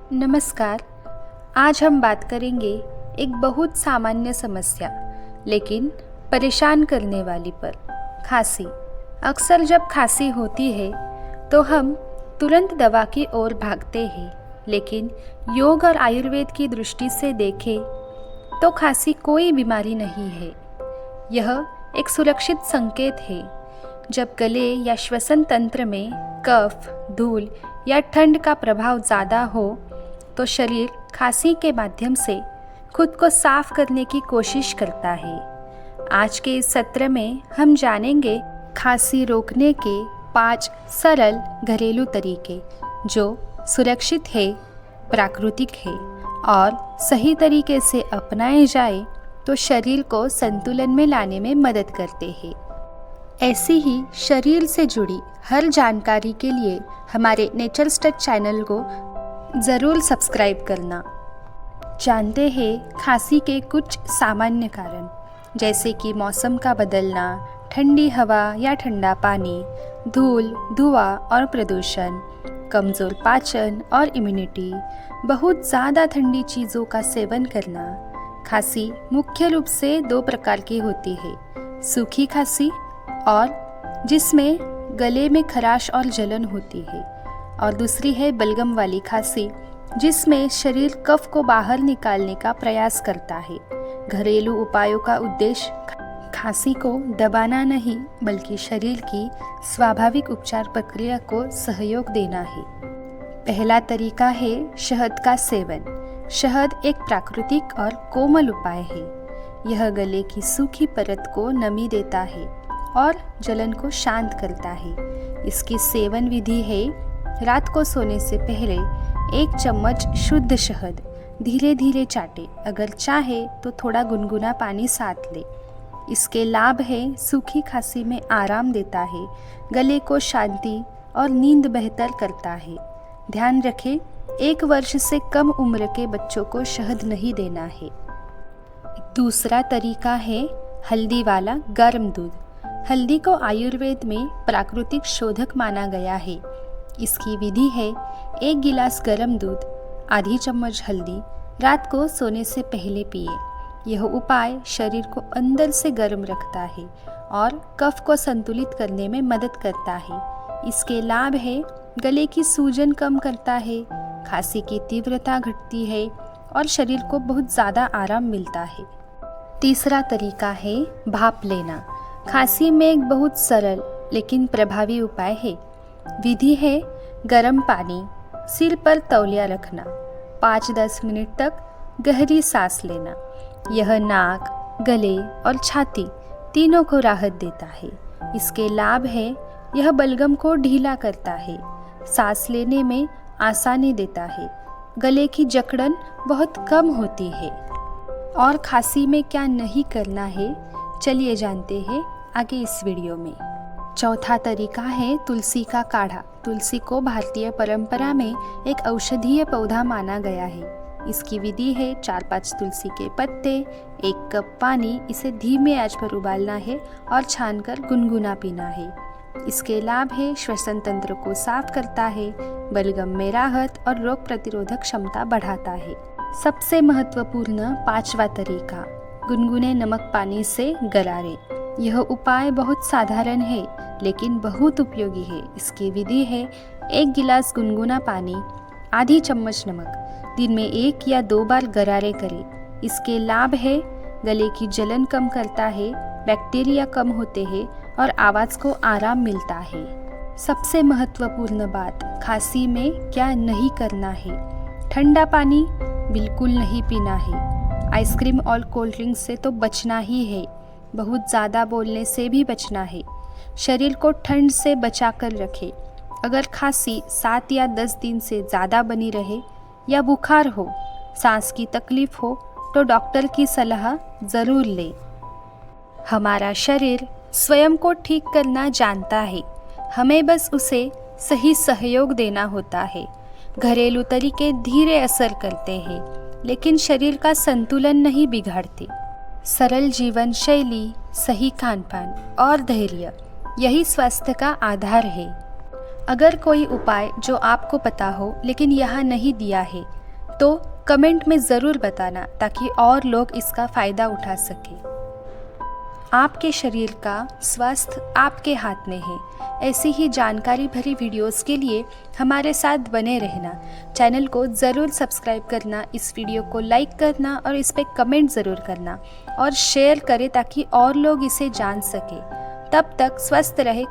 नमस्कार। आज हम बात करेंगे एक बहुत सामान्य समस्या लेकिन परेशान करने वाली पर, खांसी। अक्सर जब खांसी होती है तो हम तुरंत दवा की ओर भागते हैं, लेकिन योग और आयुर्वेद की दृष्टि से देखें तो खांसी कोई बीमारी नहीं है। यह एक सुरक्षित संकेत है। जब गले या श्वसन तंत्र में कफ, धूल या ठंड का प्रभाव ज़्यादा हो तो शरीर खांसी के माध्यम से खुद को साफ करने की कोशिश करता है। आज के इस सत्र में हम जानेंगे खांसी रोकने के 5 सरल घरेलू तरीके जो सुरक्षित है, प्राकृतिक है और सही तरीके से अपनाए जाए तो शरीर को संतुलन में लाने में मदद करते हैं। ऐसी ही शरीर से जुड़ी हर जानकारी के लिए हमारे नेचर्स टच चैनल को ज़रूर सब्सक्राइब करना। जानते हैं खांसी के कुछ सामान्य कारण, जैसे कि मौसम का बदलना, ठंडी हवा या ठंडा पानी, धूल, धुआं और प्रदूषण, कमज़ोर पाचन और इम्यूनिटी, बहुत ज़्यादा ठंडी चीज़ों का सेवन करना। खांसी मुख्य रूप से 2 प्रकार की होती है, सूखी खांसी और जिसमें गले में खराश और जलन होती है, और दूसरी है बलगम वाली खांसी जिसमें शरीर कफ को बाहर निकालने का प्रयास करता है। घरेलू उपायों का उद्देश्य खांसी को दबाना नहीं बल्कि शरीर की स्वाभाविक उपचार प्रक्रिया को सहयोग देना है। पहला तरीका है शहद का सेवन। शहद एक प्राकृतिक और कोमल उपाय है। यह गले की सूखी परत को नमी देता है और जलन को शांत करता है। इसकी सेवन विधि है, रात को सोने से पहले 1 चम्मच शुद्ध शहद धीरे धीरे चाटे, अगर चाहे तो थोड़ा गुनगुना पानी साथ ले। इसके लाभ है सूखी खांसी में आराम देता है, गले को शांति और नींद बेहतर करता है। ध्यान रखें, 1 वर्ष से कम उम्र के बच्चों को शहद नहीं देना है। दूसरा तरीका है हल्दी वाला गर्म दूध। हल्दी को आयुर्वेद में प्राकृतिक शोधक माना गया है। इसकी विधि है 1 गिलास गर्म दूध, आधी चम्मच हल्दी, रात को सोने से पहले पिए। यह उपाय शरीर को अंदर से गर्म रखता है और कफ को संतुलित करने में मदद करता है। इसके लाभ है गले की सूजन कम करता है, खांसी की तीव्रता घटती है और शरीर को बहुत ज़्यादा आराम मिलता है। तीसरा तरीका है भाप लेना। खांसी में एक बहुत सरल लेकिन प्रभावी उपाय है। विधि है गर्म पानी, सिर पर तौलिया रखना, 5-10 मिनट तक गहरी सांस लेना। यह नाक, गले और छाती तीनों को राहत देता है। इसके लाभ है यह बलगम को ढीला करता है, सांस लेने में आसानी देता है, गले की जकड़न बहुत कम होती है। और खांसी में क्या नहीं करना है, चलिए जानते हैं आगे इस वीडियो में। चौथा तरीका है तुलसी का काढ़ा। तुलसी को भारतीय परंपरा में एक औषधीय पौधा माना गया है। इसकी विधि है 4-5 तुलसी के पत्ते, 1 कप पानी, इसे धीमे आंच पर उबालना है और छानकर गुनगुना पीना है। इसके लाभ है श्वसन तंत्र को साफ करता है, बलगम में राहत और रोग प्रतिरोधक क्षमता बढ़ाता है। सबसे महत्वपूर्ण 5वां तरीका गुनगुने नमक पानी से गरारे। यह उपाय बहुत साधारण है लेकिन बहुत उपयोगी है। इसकी विधि है 1 गिलास गुनगुना पानी, आधी चम्मच नमक, दिन में 1 या 2 बार गरारे करें। इसके लाभ है गले की जलन कम करता है, बैक्टीरिया कम होते हैं और आवाज़ को आराम मिलता है। सबसे महत्वपूर्ण बात, खांसी में क्या नहीं करना है। ठंडा पानी बिल्कुल नहीं पीना है। आइसक्रीम और कोल्ड ड्रिंक से तो बचना ही है। बहुत ज़्यादा बोलने से भी बचना है। शरीर को ठंड से बचा कर रखें। अगर खांसी 7 या 10 दिन से ज़्यादा बनी रहे या बुखार हो, सांस की तकलीफ हो तो डॉक्टर की सलाह ज़रूर लें। हमारा शरीर स्वयं को ठीक करना जानता है, हमें बस उसे सही सहयोग देना होता है। घरेलू तरीके धीरे असर करते हैं लेकिन शरीर का संतुलन नहीं बिगाड़ते। सरल जीवन शैली, सही खानपान और धैर्य, यही स्वास्थ्य का आधार है। अगर कोई उपाय जो आपको पता हो लेकिन यहाँ नहीं दिया है तो कमेंट में ज़रूर बताना ताकि और लोग इसका फ़ायदा उठा सकें। आपके शरीर का स्वास्थ्य आपके हाथ में है। ऐसी ही जानकारी भरी वीडियोस के लिए हमारे साथ बने रहना। चैनल को ज़रूर सब्सक्राइब करना, इस वीडियो को लाइक करना और इस पर कमेंट ज़रूर करना और शेयर करें ताकि और लोग इसे जान सकें। तब तक स्वस्थ रहे,